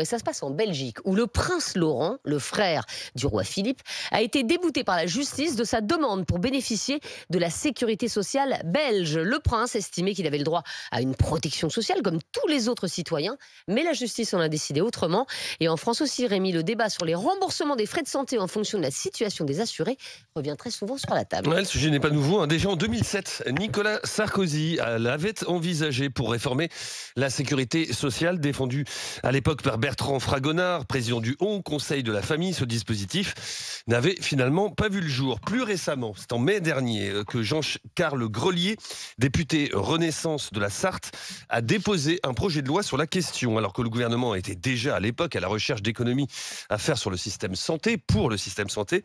Et ça se passe en Belgique, où le prince Laurent, le frère du roi Philippe, a été débouté par la justice de sa demande pour bénéficier de la sécurité sociale belge. Le prince estimait qu'il avait le droit à une protection sociale comme tous les autres citoyens, mais la justice en a décidé autrement. Et en France aussi, Rémi, le débat sur les remboursements des frais de santé en fonction de la situation des assurés revient très souvent sur la table. Ouais, le sujet n'est pas nouveau, hein. Déjà en 2007, Nicolas Sarkozy l'avait envisagé pour réformer la sécurité sociale, défendue à l'époque par Bertrand Fragonard, président du Haut Conseil de la famille. Ce dispositif n'avait finalement pas vu le jour. Plus récemment, c'est en mai dernier que Jean-Carl Grelier, député Renaissance de la Sarthe, a déposé un projet de loi sur la question, alors que le gouvernement était déjà à l'époque à la recherche d'économies à faire sur le système santé, pour le système santé.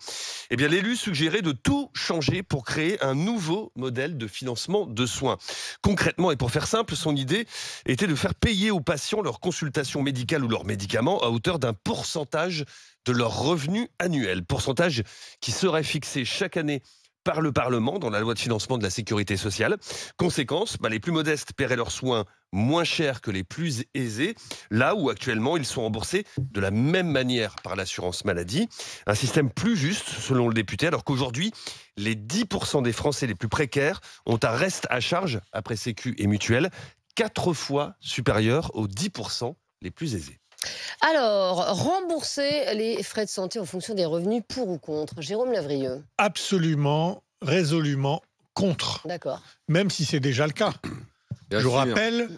Eh bien, l'élu suggérait de tout changer pour créer un nouveau modèle de financement de soins. Concrètement, et pour faire simple, son idée était de faire payer aux patients leurs consultations médicales ou leurs médicaments à hauteur d'un pourcentage de leur revenu annuel. Pourcentage qui serait fixé chaque année par le Parlement dans la loi de financement de la sécurité sociale. Conséquence, les plus modestes paieraient leurs soins moins cher que les plus aisés, là où actuellement ils sont remboursés de la même manière par l'assurance maladie. Un système plus juste, selon le député, alors qu'aujourd'hui, les 10% des Français les plus précaires ont un reste à charge, après Sécu et Mutuelle, 4 fois supérieur aux 10% les plus aisés. Alors, rembourser les frais de santé en fonction des revenus, pour ou contre? Jérôme Lavrieux. Absolument, résolument contre. D'accord. Même si c'est déjà le cas. Bien Je vous sûr. rappelle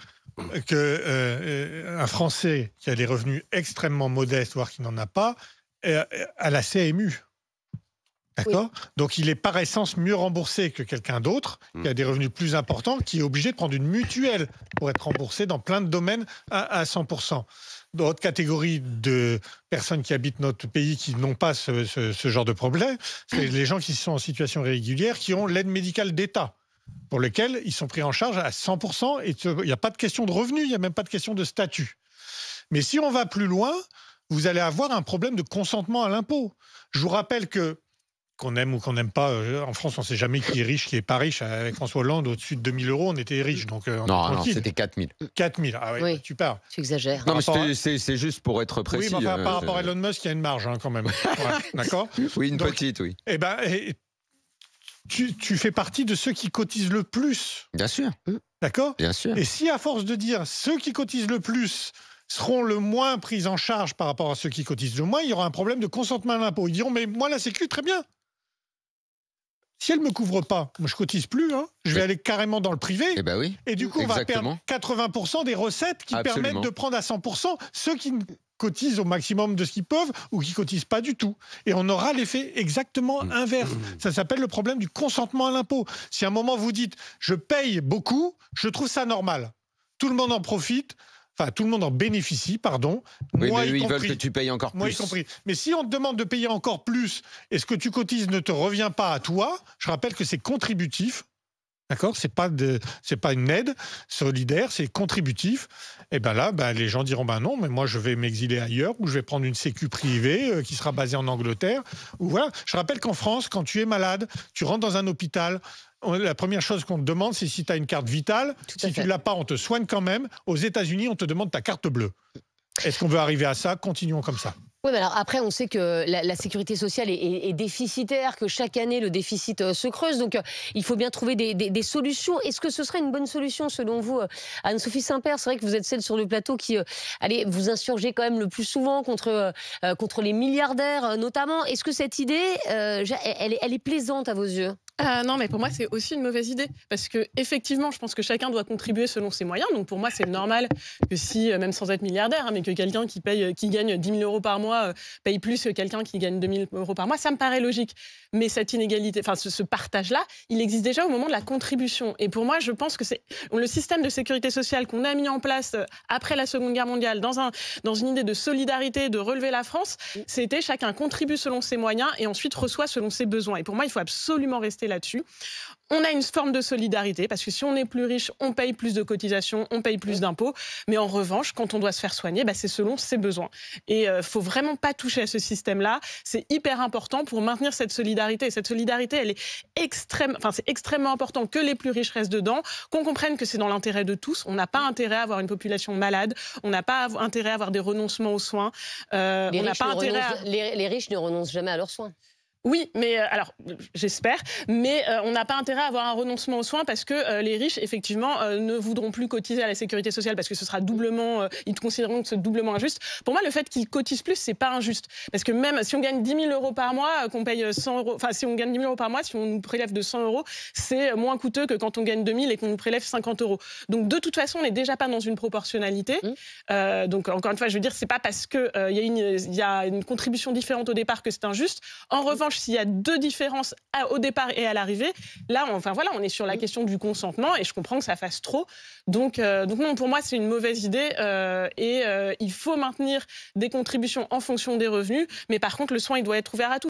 qu'un Français qui a des revenus extrêmement modestes, voire qui n'en a pas, a la CMU. D'accord ? Oui. Donc il est par essence mieux remboursé que quelqu'un d'autre qui a des revenus plus importants, qui est obligé de prendre une mutuelle pour être remboursé dans plein de domaines à 100%. D'autres catégories de personnes qui habitent notre pays qui n'ont pas ce genre de problème, c'est les gens qui sont en situation irrégulière, qui ont l'aide médicale d'État, pour lesquels ils sont pris en charge à 100%, et il n'y a pas de question de revenus, il n'y a même pas de question de statut. Mais si on va plus loin, vous allez avoir un problème de consentement à l'impôt. Je vous rappelle qu'on aime ou qu'on n'aime pas, en France, on ne sait jamais qui est riche, qui n'est pas riche. Avec François Hollande, au-dessus de 2 000 €, on était riches. Donc, Non, c'était 4 000. 4 000, ah oui, tu parles. Tu exagères. Non, mais c'est juste pour être précis. Oui, mais enfin, par rapport à Elon Musk, il y a une marge quand même. Ouais, d'accord ? Oui, une petite, oui. Eh ben, tu fais partie de ceux qui cotisent le plus. Bien sûr. D'accord ? Bien sûr. Et si, à force de dire ceux qui cotisent le plus seront le moins pris en charge par rapport à ceux qui cotisent le moins, il y aura un problème de consentement à l'impôt. Ils diront, mais moi, la Sécu, très bien. Si elle ne me couvre pas, moi je cotise plus, je vais aller carrément dans le privé. Eh ben oui. Et du coup, on va perdre 80% des recettes qui permettent de prendre à 100% ceux qui cotisent au maximum de ce qu'ils peuvent ou qui cotisent pas du tout. Et on aura l'effet exactement inverse. Ça s'appelle le problème du consentement à l'impôt. Si à un moment vous dites « je paye beaucoup », je trouve ça normal. Tout le monde en profite. Enfin, tout le monde en bénéficie, pardon. Oui, moi, mais eux, y ils compris. veulent que tu payes encore plus. Moi y compris. Mais si on te demande de payer encore plus et ce que tu cotises ne te revient pas à toi, je rappelle que c'est contributif. D'accord ? C'est pas une aide solidaire, c'est contributif. Et bien là, les gens diront non, mais moi je vais m'exiler ailleurs ou je vais prendre une sécu privée qui sera basée en Angleterre. Ou voilà. Je rappelle qu'en France, quand tu es malade, tu rentres dans un hôpital. La première chose qu'on te demande, c'est si tu as une carte vitale. Si tu ne l'as pas, on te soigne quand même. Aux États-Unis, on te demande ta carte bleue. Est-ce qu'on veut arriver à ça ? Continuons comme ça. Oui, mais alors après, on sait que la sécurité sociale est déficitaire, que chaque année, le déficit se creuse. Donc, il faut bien trouver des solutions. Est-ce que ce serait une bonne solution, selon vous, Anne-Sophie Saint-Père ? C'est vrai que vous êtes celle sur le plateau qui allez vous insurger quand même le plus souvent contre les milliardaires, notamment. Est-ce que cette idée, elle est plaisante à vos yeux ? Non, mais pour moi, c'est aussi une mauvaise idée. Parce que, effectivement, je pense que chacun doit contribuer selon ses moyens. Donc, pour moi, c'est normal que si, même sans être milliardaire, mais que quelqu'un qui gagne 10 000 € par mois paye plus que quelqu'un qui gagne 2 000 € par mois, ça me paraît logique. Mais cette inégalité, enfin, ce partage-là, il existe déjà au moment de la contribution. Et pour moi, je pense que c'est le système de sécurité sociale qu'on a mis en place après la Seconde Guerre mondiale, dans une idée de solidarité, de relever la France, c'était chacun contribue selon ses moyens et ensuite reçoit selon ses besoins. Et pour moi, il faut absolument rester là-dessus. On a une forme de solidarité, parce que si on est plus riche, on paye plus de cotisations, on paye plus d'impôts. Mais en revanche, quand on doit se faire soigner, c'est selon ses besoins. Et il ne faut vraiment pas toucher à ce système-là. C'est hyper important pour maintenir cette solidarité. Et cette solidarité, elle est c'est extrêmement important que les plus riches restent dedans, qu'on comprenne que c'est dans l'intérêt de tous. On n'a pas intérêt à avoir une population malade, on n'a pas intérêt à avoir des renoncements aux soins. Les riches ne renoncent jamais à leurs soins. Oui, mais alors, j'espère, mais on n'a pas intérêt à avoir un renoncement aux soins parce que les riches, effectivement, ne voudront plus cotiser à la sécurité sociale parce que ce sera doublement, ils considéreront que c'est doublement injuste. Pour moi, le fait qu'ils cotisent plus, c'est pas injuste. Parce que même si on gagne 10 000 euros par mois, qu'on paye 100 euros, enfin, si on gagne 10 000 euros par mois, si on nous prélève de 100 euros, c'est moins coûteux que quand on gagne 2 000 et qu'on nous prélève 50 euros. Donc, de toute façon, on n'est déjà pas dans une proportionnalité. Donc, encore une fois, je veux dire, c'est pas parce qu'il y a une contribution différente au départ que c'est injuste. En revanche, s'il y a deux différences au départ et à l'arrivée, là, on est sur la question du consentement et je comprends que ça fasse trop. Donc non, pour moi, c'est une mauvaise idée il faut maintenir des contributions en fonction des revenus. Mais par contre, le soin, il doit être ouvert à tous.